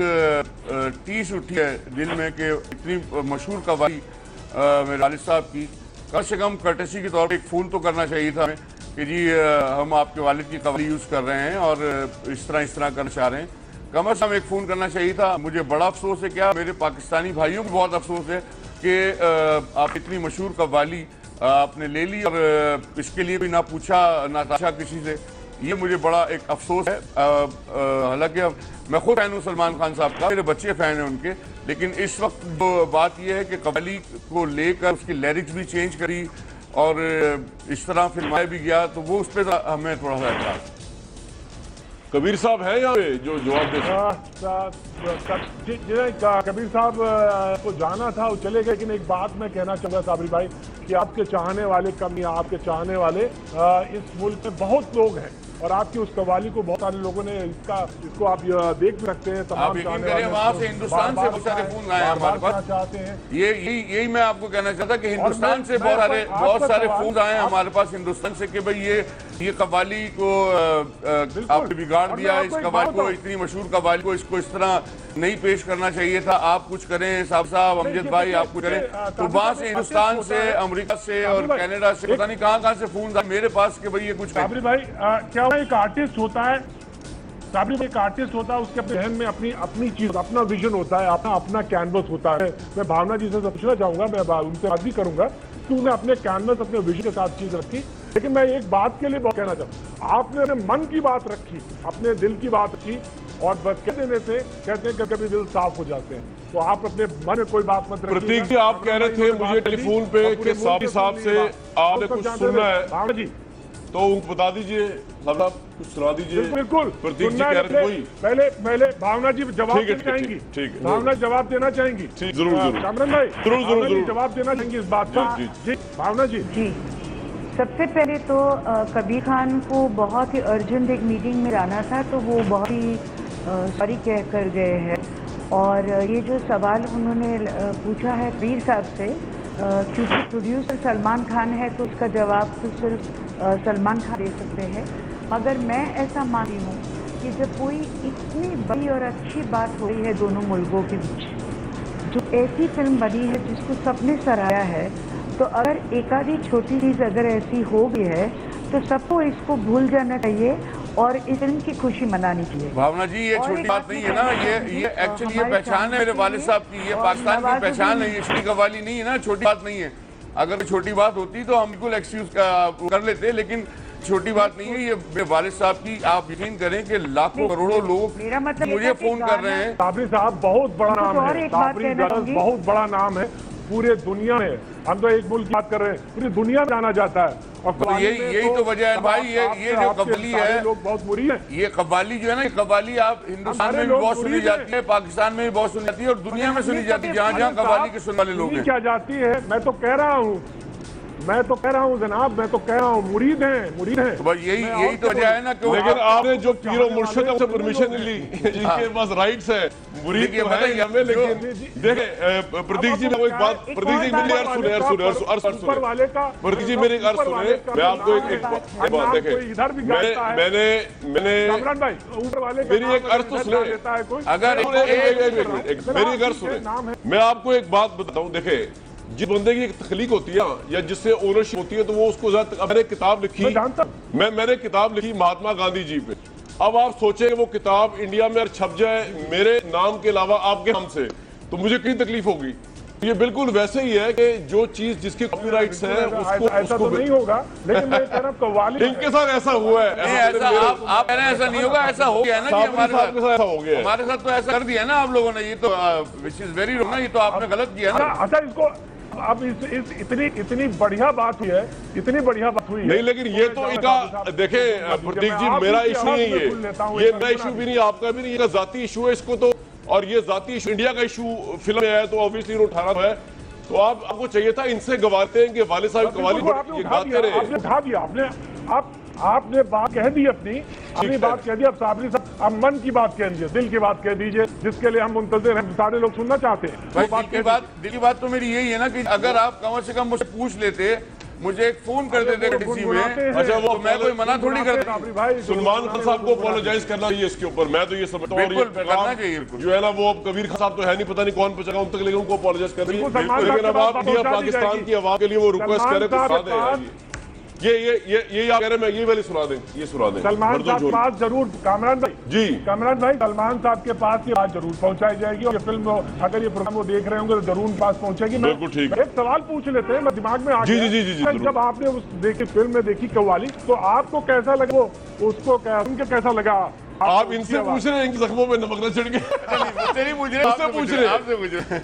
टीस उठी है दिल में कि इतनी मशहूर कवाली मेरे वालिद साहब की, कम से कम कर्टेसी के तौर पर एक फ़ोन तो करना चाहिए था हमें कि जी हम आपके वालिद की कवाली यूज़ कर रहे हैं और इस तरह करना चाह रहे हैं। कम से कम एक फ़ोन करना चाहिए था। मुझे बड़ा अफसोस है, क्या मेरे पाकिस्तानी भाइयों को बहुत अफसोस है कि आप इतनी मशहूर कव्वाली आपने ले ली और इसके लिए भी ना पूछा ना ताशा किसी से। ये मुझे बड़ा एक अफसोस है। हालांकि मैं खुद फ़ैन हूँ सलमान खान साहब का, मेरे बच्चे फ़ैन हैं उनके, लेकिन इस वक्त जो बात यह है कि कव्वाली को लेकर उसकी लिरिक्स भी चेंज करी और इस तरह फिल्माया भी गया, तो वो उस पर हमें थोड़ा सा एतराज़। कबीर साहब है यहाँ पे जो जवाब दे कबीर साहब को जाना था, वो चले गए। लेकिन एक बात मैं कहना चाहूंगा साबरी भाई कि आपके चाहने वाले कम या आपके चाहने वाले इस मुल्क में बहुत लोग हैं और आपकी उस कवाली को बहुत सारे लोगों ने इसको आप देख सकते हैं। तमाम चाहने वाले वहाँ से हिंदुस्तान से बहुत सारे फोन आए हमारे पास चाहते हैं। यही मैं आपको कहना चाहता कि हिंदुस्तान से बहुत सारे फोन आए हमारे पास हिंदुस्तान से कि भाई ये कवाली को आपने बिगाड़ दिया, इस कवाली को, इतनी मशहूर कवाली को, इसको इस तरह नहीं पेश करना चाहिए था, आप कुछ करें साहब अमजद भाई, आप कुछ करें। तो वहाँ से हिंदुस्तान से, अमेरिका से और कनाडा से पता नहीं कहाँ से फोन था मेरे पास कि भाई ये कुछ। साबरी भाई क्या एक आर्टिस्ट होता है, साबरी भाई एक आर्टिस्ट होता है, उसके जहन में अपनी चीज, अपना विजन होता है, अपना कैनवस होता है। मैं भावना जी से पूछना चाहूंगा, मैं उनसे बात भी करूंगा कि उन्हें अपने कैनवस, अपने विजन के साथ चीज रखी। लेकिन मैं एक बात के लिए बहुत कहना चाहूँ, आपने अपने मन की बात रखी, अपने दिल की बात रखी और बस कह देने से कहते हैं कि कभी दिल साफ हो जाते हैं। तो आप अपने मन में कोई बात मत रखिए। प्रतीक जी आप कह रहे थे मुझे टेलीफोन पे कि साबरी साहब से आपने कुछ सुनना है, भावना जी तो उनको बता दीजिए, साहब कुछ सुना दीजिए। बिल्कुल प्रतीक जी कह रहे थे वही। पहले भावना जी जवाब देना चाहेंगी। ठीक है, भावना जवाब देना चाहेंगी। जरूर कामरान भाई जरूर जवाब देना चाहेंगी इस बात का। जी भावना जी सबसे पहले तो कबीर खान को बहुत ही अर्जेंट एक मीटिंग में जाना था, तो वो बहुत ही सॉरी कह कर गए हैं। और ये जो सवाल उन्होंने पूछा है कबीर साहब से, क्योंकि प्रोड्यूसर सलमान खान है तो उसका जवाब तो सिर्फ सलमान खान दे सकते हैं। मगर मैं ऐसा मानती हूँ कि जब कोई इतनी बड़ी और अच्छी बात हो रही है दोनों मुल्कों के बीच, जो ऐसी फिल्म बनी है जिसको सबने सराहा है, तो अगर एक आधी छोटी चीज़ अगर ऐसी हो गई है तो सबको इसको भूल जाना चाहिए और इस फिल्म की खुशी मनानी चाहिए। भावना जी, ये छोटी बात नहीं है ना, ये एक्चुअली ये पहचान है मेरे वालिद साहब की, ये पाकिस्तान की पहचान है, ये छोटी कव्वाली नहीं है ना, छोटी बात नहीं है। अगर छोटी बात होती तो हम बिल्कुल एक्सक्यूज कर लेते, लेकिन छोटी बात नहीं है। ये मेरे वालिद साहब की, आप यकीन करें कि लाखों करोड़ों लोग मुझे फोन कर रहे हैं। साबरी साहब बहुत बड़ा नाम है, साबरी ब्रदर्स बहुत बड़ा नाम है पूरे दुनिया में। हम तो एक मुल्क की बात कर रहे हैं, पूरी दुनिया में जाना जाता है। और तो यही तो वजह है भाई, ये जो कव्वाली है, लोग बहुत बुरी है। ये कव्वाली जो है ना, ये कव्वाली आप हिंदुस्तान में भी बहुत सुनी जाती है, पाकिस्तान में भी बहुत सुनी जाती है और दुनिया में सुनी जाती है, जहाँ जहाँ कव्वाली के सुनने वाले लोग हैं। क्या जाती है, मैं तो कह रहा हूँ जनाब, मैं तो कह रहा हूँ मुरीद हैं। तो भाई यही तो वजह है ना। लेकिन आपने जो पीर और मुर्शिद से परमिशन ली, जिनके पास राइट्स है, मुरीद तो है ही हमें, लेकिन देखे प्रतीक जी, मैं एक बात, प्रतीक जी मेरी अर्ज सुने, प्रतीक जी मेरी अर्ज सुने, मैं आपको एक बात देखे, मैंने मेरी एक अर्ज तो सुने, अगर मेरी एक अर्ज सुने, मैं आपको एक बात बताऊं। देखे, जिस बंदे की एक तखलीक होती है या जिससे ओनरशिप होती है, तो वो उसको मैंने किताब लिखी, मैंने किताब लिखी महात्मा गांधी जी पे। अब आप सोचें वो किताब इंडिया में छप जाए मेरे नाम के अलावा आपके नाम से, तो मुझे कितनी तकलीफ होगी। ये बिल्कुल वैसे ही है कि जो चीज जिसके कॉपीराइट्स हैं उसको तो नहीं होगा, लेकिन मैं कह रहा हूं कव्वाली इनके साथ ऐसा हुआ है। आप कह रहे हैं ऐसा नहीं होगा, ऐसा हो गया ना, हमारे साथ हो गया, हमारे साथ तो ऐसा कर दिया ना आप लोगों ने। ये तो विच इज वेरी रॉन्ग ना, ये तो आपने गलत किया ना। अच्छा, इसको अब इतनी बढ़िया बात हुई है, इतनी बढ़िया बात हुई है नहीं, लेकिन ये तो इनका देखे प्रतीक जी, मेरा इशू नहीं है ये मेरा इशू भी नहीं, आपका भी नहीं, ये जाती इशू है इसको तो। और ये जाती इशू इंडिया का इशू फिल्म में आया तो ऑब्वियसली उठाना है। तो आपको चाहिए था इनसे गवाते हैं कि वाले साहब कवाली ये गाते रहे। आपने उठा दिया, आपने बात कह दी, अपनी बात कह दी। अब साबरी साहब, अब मन की बात कह दीजिए, दिल की बात कह दीजिए, जिसके लिए हम मुंतजिर हैं, सारे लोग सुनना चाहते हैं। दिल की बात तो मेरी यही है ना कि अगर आप कम से कम मुझसे पूछ लेते, मुझे एक फोन कर देते डीसी में, अच्छा वो तो मैं कोई मना थोड़ी करता। सलमान खान साहब को अपोलोजाइज करना चाहिए इसके ऊपर, मैं तो ये समझता हूँ जो है ना, वो अब कबीर खान साहब तो है नहीं, पता नहीं कौन पहुंचा उन तक, लेकिन उनको अपोलोजाइज कर रही है। लेकिन अब आप इंडिया पाकिस्तान की आवाम के लिए वो रिक्वेस्ट करें तो ये आप कह रहे हैं, ये वाली सुना दें, ये सुना दें। सलमान साहब के पास जरूर, कामरान भाई जी, कामरान भाई, सलमान साहब के पास ये बात जरूर पहुंचाई जाएगी। और ये फिल्म अगर ये प्रोग्राम वो देख रहे होंगे तो जरूर उनके पास पहुंचेगी। बिल्कुल ठीक। एक सवाल पूछ लेते हैं, मैं दिमाग में आ गया। जी, जब आपने उस देखी फिल्म में देखी कव्वाली, तो आपको कैसा लगा, वो उसको कैसा लगा? आप इनसे पूछ रहे हैं, इनके जख्मों में नमक न चढ़ गए।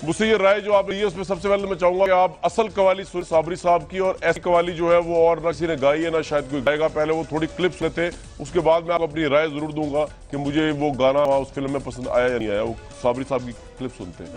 मुझसे ये राय जो आप रही है, उसमें सबसे पहले मैं चाहूंगा कि आप असल कवाली सुन साबरी साहब की, और ऐसी कवाली जो है वो और न किसी ने गाई है ना शायद कोई गाएगा। पहले वो थोड़ी क्लिप्स लेते, उसके बाद मैं आपको अपनी राय जरूर दूंगा कि मुझे वो गाना उस फिल्म में पसंद आया या नहीं आया। वो साबरी साहब की क्लिप सुनते हैं।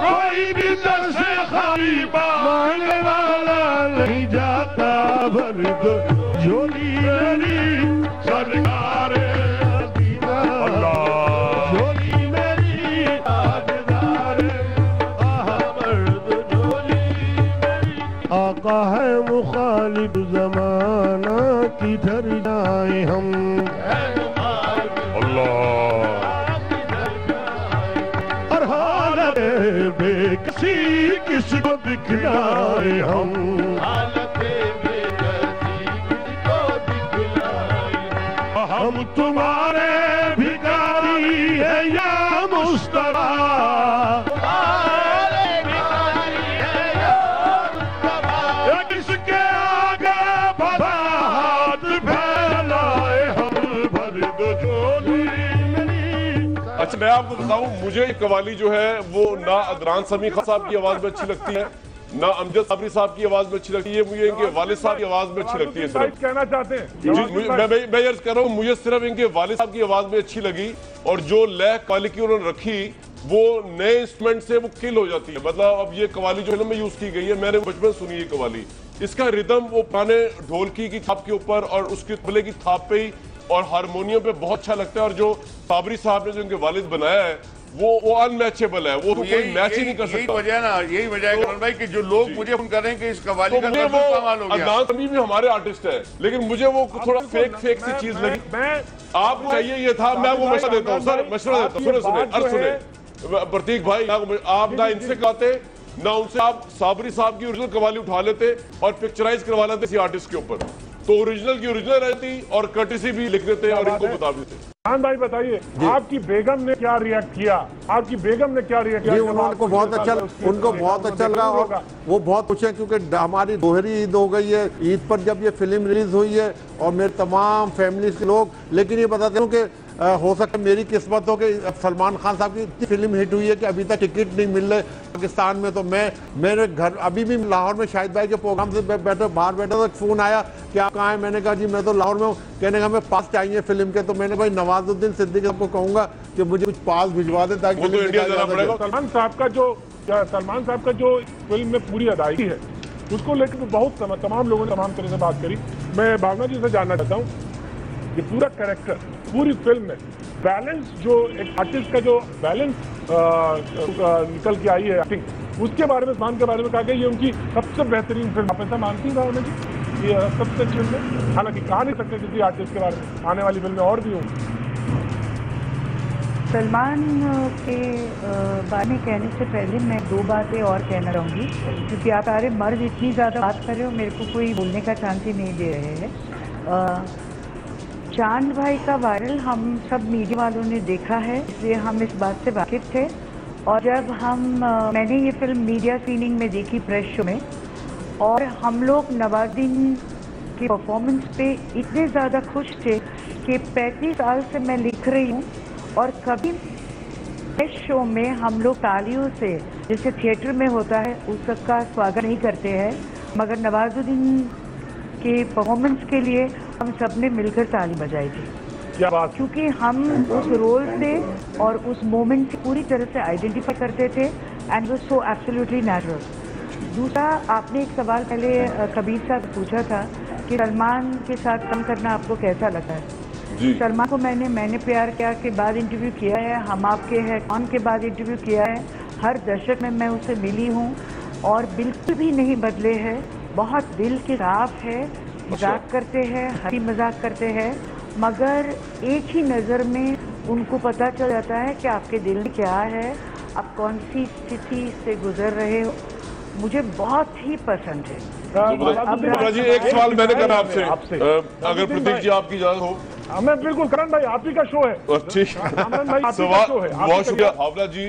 कोई भी दर से खाली मांगने वाला नहीं जाता, भर दो झोली मेरी सरकार, झोली मेरी ताजदार, भर दो झोली मेरी। आका है मुखालिफ जमाना, किधर जाए हम, और हालत बेकसी किसको दिखलाए हम, हम तुम्हारे भिखारी है या मुस्तफा, किसके आगे हाथ फैलाए हम, भर दो झोली। अच्छा, मैं आपको बताऊं, मुझे कवाली जो है वो ना अदनान समी खान साहब की आवाज में अच्छी लगती है, ना अमजद साबरी साहब की आवाज में अच्छी लगती है, मुझे इनके वालिद साहब की आवाज में अच्छी लगती है। सिर्फ कहना चाहते हैं मैं अर्ज कर रहा हूँ, मुझे सिर्फ इनके वालिद साहब की आवाज में अच्छी लगी, और जो लय कवाली की उन्होंने रखी वो नए इंस्ट्रूमेंट से वो किल हो जाती है। मतलब अब ये कवाली जो फिल्म में यूज की गई है, मैंने बचपन सुनी है कवाली, इसका रिदम वो पुराने ढोलकी की थाप के ऊपर और उसके तबले की थाप पे ही और हारमोनियम पे बहुत अच्छा लगता है। और जो साबरी साहब ने जो इनके वालिद बनाया है वो अनमैचेबल है, वो तो कोई मैच ही नहीं कर सकता। यही वजह ना, यही वजह है करण भाई कि जो लोग मुझे फोन कर रहे हैं कि इस कवाली का वो कमाल हो गया। अदनान समी भी हमारे आर्टिस्ट है, लेकिन मुझे वो थोड़ा फेक सी चीज लगी। आपको चाहिए ये था, मैं वो मशवरा देता हूँ सर, मशवरा देता हूँ। सुने प्रतीक भाई, आप ना इनसे गाते ना उनसे, आप साबरी साहब की ओरिजिनल कवाली उठा लेते और पिक्चराइज करवा लेते किसी आर्टिस्ट के ऊपर, तो ओरिजिनल की ओरिजिनल रहती और कर्टिसी भी लिख देते और इनको बता देते। खान भाई बताइए, आपकी बेगम ने क्या रिएक्ट किया? आपकी बेगम ने क्या रिएक्ट किया? उनको बहुत अच्छा लगा और वो बहुत खुश है क्योंकि हमारी दोहरी ईद हो गई है। ईद पर जब ये फिल्म रिलीज हुई है और मेरे तमाम फैमिली के लोग, लेकिन ये बताते हूँ कि हो सकता है मेरी किस्मत हो कि सलमान खान साहब की इतनी फिल्म हिट हुई है कि अभी तक टिकट नहीं मिल रहे पाकिस्तान में। तो मेरे घर अभी भी लाहौर में शाहिद भाई के प्रोग्राम से बाहर बैठा तो फोन आया कि आप कहाँ हैं? मैंने कहा जी मैं तो लाहौर में हूँ। कहने का हमें पास चाहिए फिल्म के। तो मैंने भाई नवाजुद्दीन सिद्दीकी साहब को कहूँगा कि मुझे कुछ पास भिजवा दे ताकि सलमान साहब का जो फिल्म में पूरी अदायगी है उसको लेकर बहुत तमाम लोगों ने तमाम तरह से बात करी। मैं भावना जी से जानना चाहता हूँ कि पूरा कैरेक्टर पूरी फिल्म में बैलेंस, जो एक आर्टिस्ट का जो बैलेंस निकल के आई है एक्टिंग, उसके बारे में, सलमान के बारे में कहा गया ये उनकी सबसे बेहतरीन फिल्म। आप ऐसा मानती है भावना जी ये सबसे अच्छी फिल्म है? हालांकि कहा नहीं सकते किसी आर्टिस्ट के बारे में, आने वाली फिल्में और भी होंगी। सलमान के बारे में कहने से पहले मैं दो बातें और कहना चाहूँगी, क्योंकि आप सारे मर्द इतनी ज़्यादा बात कर रहे हो, मेरे को कोई बोलने का चांस ही नहीं दे रहे हैं। चांद भाई का वायरल हम सब मीडिया वालों ने देखा है, इसलिए हम इस बात से वाकिफ थे। और जब मैंने ये फिल्म मीडिया स्क्रीनिंग में देखी प्रेस शो में, और हम लोग नवाजुद्दीन के परफॉर्मेंस पे इतने ज़्यादा खुश थे कि 35 साल से मैं लिख रही हूँ और कभी प्रेस शो में हम लोग तालियों से, जैसे थिएटर में होता है, उसका स्वागत नहीं करते हैं, मगर नवाजुद्दीन के परफॉर्मेंस के लिए हम सब ने मिलकर ताली बजाई थी। क्या बात? क्योंकि हम उस रोल से और उस मोमेंट से पूरी तरह से आइडेंटिफाई करते थे and was so absolutely natural. दूसरा, आपने एक सवाल पहले कबीर साहब पूछा था कि सलमान के साथ काम करना आपको कैसा लगा है? सलमान को मैंने प्यार किया के बाद इंटरव्यू किया है, हम आपके हैं कौन के बाद इंटरव्यू किया है, हर दशक में मैं उससे मिली हूँ और बिल्कुल भी नहीं बदले हैं, बहुत दिल के साफ है, मजाक करते हैं, हंसी मजाक करते हैं, मगर एक ही नज़र में उनको पता चल जाता है कि आपके दिल में क्या है, आप कौन सी स्थिति से गुजर रहे हो। मुझे बहुत ही पसंद है। जी एक सवाल मैंने करा आपसे, अगर प्रतीक जी आपकी इजाजत हो। मैं बिल्कुल, करण भाई आप ही का शो है। ठीक, बहुत शुक्रिया। भावना जी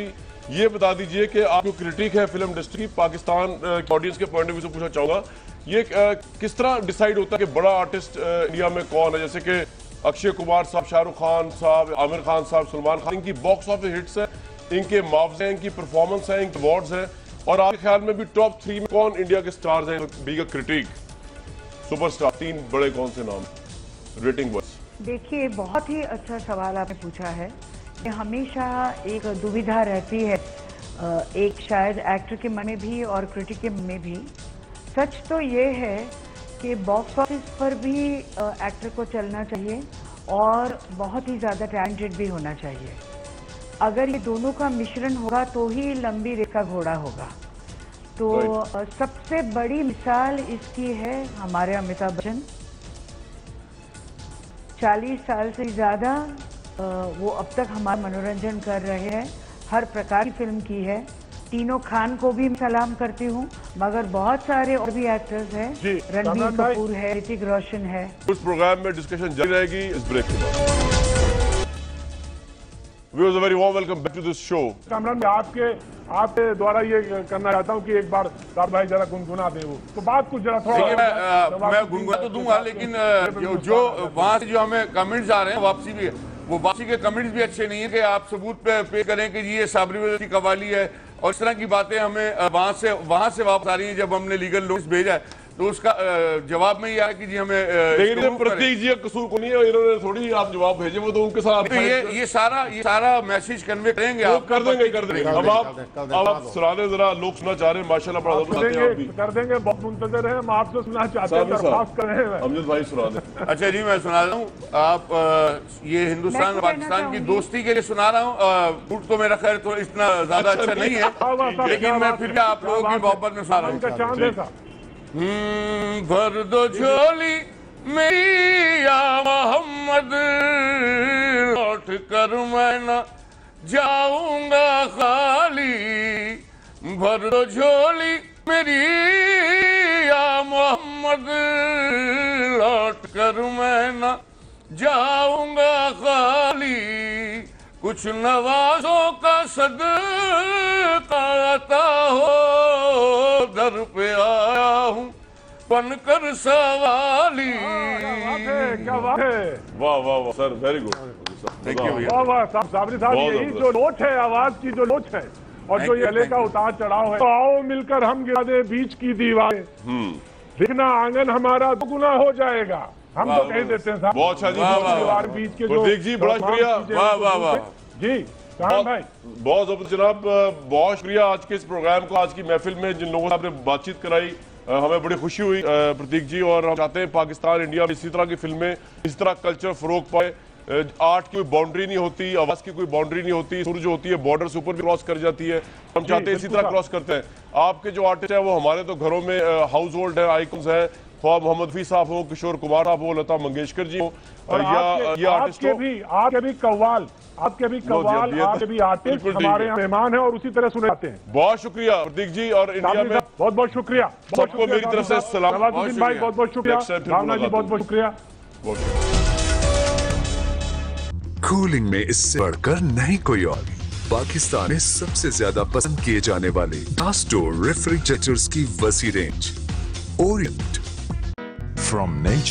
ये बता दीजिए कि आप जो क्रिटिक है फिल्म इंडस्ट्री, पाकिस्तान ऑडियंस के पॉइंट ऑफ व्यू से पूछना चाहूंगा, ये किस तरह डिसाइड होता है कि बड़ा आर्टिस्ट इंडिया में कौन है? जैसे कि अक्षय कुमार साहब, शाहरुख खान साहब, आमिर खान साहब, सलमान खान, इनकी बॉक्स ऑफिस हिट्स है, इनके मुआवजे हैं, इनकी परफॉर्मेंस है, इनके अवार्ड्स हैं, और आपके ख्याल में भी टॉप 3 में कौन इंडिया के स्टार्स हैं? बीइंग अ क्रिटिक, सुपरस्टार, 3 बड़े कौन से नाम रेटिंग वाइज? देखिए, बहुत ही अच्छा सवाल आपने पूछा है। हमेशा एक दुविधा रहती है, एक शायद एक्टर के मन में भी और क्रिटिक के मन में भी। सच तो ये है कि बॉक्स ऑफिस पर भी एक्टर को चलना चाहिए और बहुत ही ज़्यादा टैलेंटेड भी होना चाहिए। अगर ये दोनों का मिश्रण होगा तो ही लंबी रेस का घोड़ा होगा। तो सबसे बड़ी मिसाल इसकी है हमारे अमिताभ बच्चन। 40 साल से ज़्यादा वो अब तक हमारा मनोरंजन कर रहे हैं, हर प्रकार की फिल्म की है। तीनों खान को भी सलाम करती हूँ, मगर बहुत सारे और भी एक्टर्स हैं, रणबीर कपूर है, ऋतिक रोशन है। उस प्रोग्राम में डिस्कशन जारी रहेगी इस ब्रेक के बाद। Viewers, a very warm welcome back to this show. Kamran, आपके द्वारा ये करना चाहता हूँ कि एक बार साहब भाई जरा गुनगुना दे वो, तो बात कुछ जरा थोड़ा मैं गुनगुना तो दूंगा, लेकिन जो वहाँ से जो हमें कमेंट्स आ रहे हैं वापसी भी, वो बाकी के कमेंट्स भी अच्छे नहीं है कि आप सबूत पे करें कि जी ये साबरी की कवाली है और इस तरह की बातें हमें वहां से वापस आ रही हैं। जब हमने लीगल नोटिस भेजा है तो उसका जवाब में ये आया कि जी हमें लेकिन प्रतीक जी का कसूर को नहीं है, इन्होंने थोड़ी आप जवाब भेजे, वो तो उनके साथ तो ये सारा मैसेज कन्वे करेंगे आप कर देंगे। अब आप सुना दें जरा, लोग सुनना चाह रहे हैं माशाल्लाह बड़ा जबरदस्त है। आप भी कर देंगे, बहुत मुंतजर हैं, हम आपसे सुनना चाहते हैं, दरख्वास्त कर रहे हैं। अमजद भाई सुना दें। अच्छा जी मैं सुना रहा हूँ, आप ये हिंदुस्तान और पाकिस्तान की दोस्ती के लिए सुना रहा हूँ। फूट तो मेरा खैर तो इतना ज्यादा अच्छा नहीं है, लेकिन मैं फिर भी आप लोगों की मोहब्बत में सुना रहा हूँ। चांद है साहब, भर दो झोली मेरी या मोहम्मद, लौट कर मैं न जाऊंगा खाली। भर दो झोली मेरी या मोहम्मद, लौट कर मैं न जाऊंगा खाली। कुछ नवाजों का सदका आता हो, दर पे आया हूँ बनकर सवाली। क्या बात है, वाह वाह वाह sir, very good, thank you भैया। वाह वाह साबरी साहब, बहुत यही जबरदस्त। जो लोच है, आवाज की जो लोच है और जो गले का उतार चढ़ाव है, तो आओ मिलकर हम गिरा दे बीच की दीवारें, दिखना आंगन हमारा दुगुना हो जाएगा। हम तो कह देते हैं साहब, बहुत अच्छा जी, दीवार बीच के जो प्रतीक जी बड़ा शुक्रिया। वाह वाह वाह जी कहाँ भाई, बहुत जबरदस्त जनाब, बहुत शुक्रिया आज के इस प्रोग्राम को, आज की महफिल में जिन लोगों से आपने बातचीत कराई, हमें बड़ी खुशी हुई प्रतीक जी। और हम चाहते हैं पाकिस्तान इंडिया में इसी तरह की फिल्में, इस तरह कल्चर फरोग पाए। आर्ट की कोई बाउंड्री नहीं होती, आवाज की कोई बाउंड्री नहीं होती, सुर जो होती है बॉर्डर से ऊपर भी क्रॉस कर जाती है। हम चाहते हैं इसी तरह क्रॉस करते हैं। आपके जो आर्टिस्ट हैं वो हमारे तो घरों में हाउस होल्ड है, आइकन्स है, ख्वाह मोहम्मद हफीज साहब हो, किशोर कुमार साहब हो, लता मंगेशकर जी हो, और ये आर्टिस्ट आपके भी कव्वाल, आपके भी आर्टिस्ट हमारे यहाँ मेहमान हैं और उसी तरह सुने जाते हैं। बहुत शुक्रिया प्रतीक जी, और इंडिया में बहुत बहुत शुक्रिया सबको मेरी तरफ से सलाम। नवाजुद्दीन भाई बहुत बहुत शुक्रिया, भावना जी बहुत बहुत शुक्रिया। कूलिंग में इससे बढ़कर नहीं कोई और। पाकिस्तान में सबसे ज्यादा पसंद किए जाने वाले डोर रेफ्रिजरेटर्स की वसी रेंज, ओरिएंट फ्रॉम नेचर।